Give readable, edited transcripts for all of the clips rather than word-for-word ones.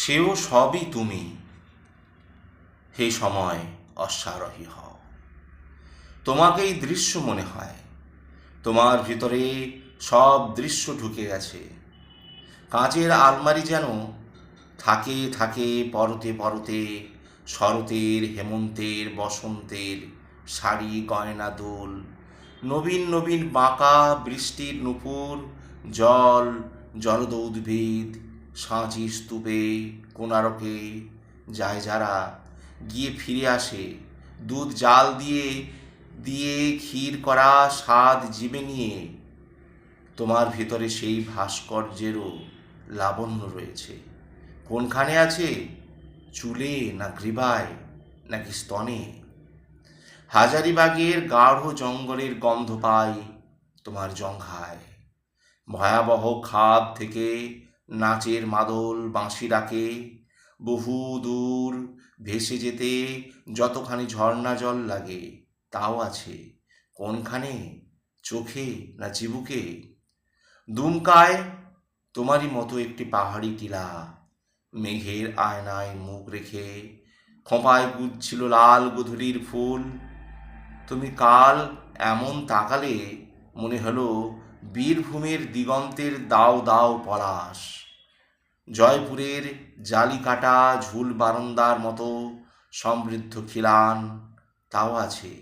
সেও সবই তুমি। হে সময় অশ্বারোহী হও, তোমাকেই দৃশ্য মনে হয়। তোমার ভিতরে সব দৃশ্য ঢুকে গেছে। কাঁচের আলমারি যেন থাকে থাকে পরতে পরতে শরতের, হেমন্তের, বসন্তের শাড়ি গয়না দোল, নবীন নবীন বাঁকা বৃষ্টির নূপুর, জল, জলদ উদ্ভিদ, সাঁচি স্তূপে, কোণারকে যায় যারা, গিয়ে ফিরে আসে দুধ জাল দিয়ে দিয়ে ক্ষীর করা স্বাদ জিভে নিয়ে। তোমার ভিতরে সেই ভাস্কর্যেরও লাবণ্য রয়েছে। কোনখানে আছে? চুলে না গ্রীবায় নাকি স্তনে? হাজারিবাগের গাঢ় জঙ্গলের গন্ধ পাই তোমার জঙ্ঘায়। ভয়াবহ খাদ থেকে নাচের মাদল বাঁশি ডাকে। বহু দূর ভেসে যেতে যতখানি ঝর্ণা জল লাগে তাও আছে। কোনখানে? চোখে না চিবুকে? দুমকায় তোমারই মতো একটি পাহাড়ি টিলা, মেঘের আয়নায় মুখ রেখে খোঁপায় গুজছিল লাল গোধূলির ফুল। তুমি কাল এমন তাকালে মনে হলো বীরভূমের দিগন্তের দাও দাও পলাশ। জয়পুরের জালি কাটা ঝুল বারান্দার মতো সমৃদ্ধ খিলান তাও আছে।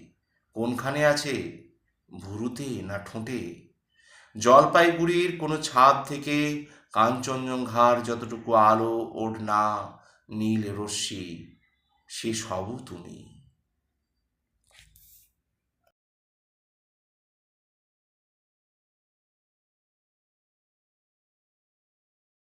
কোনখানে আছে? ভুরুতে না ঠোঁটে? জলপাইগুড়ির কোনো ছাদ থেকে কাঞ্চনজঙ্ঘার যতটুকু আলো ওড়না নীল রশ্মি, সে সবও তুমি।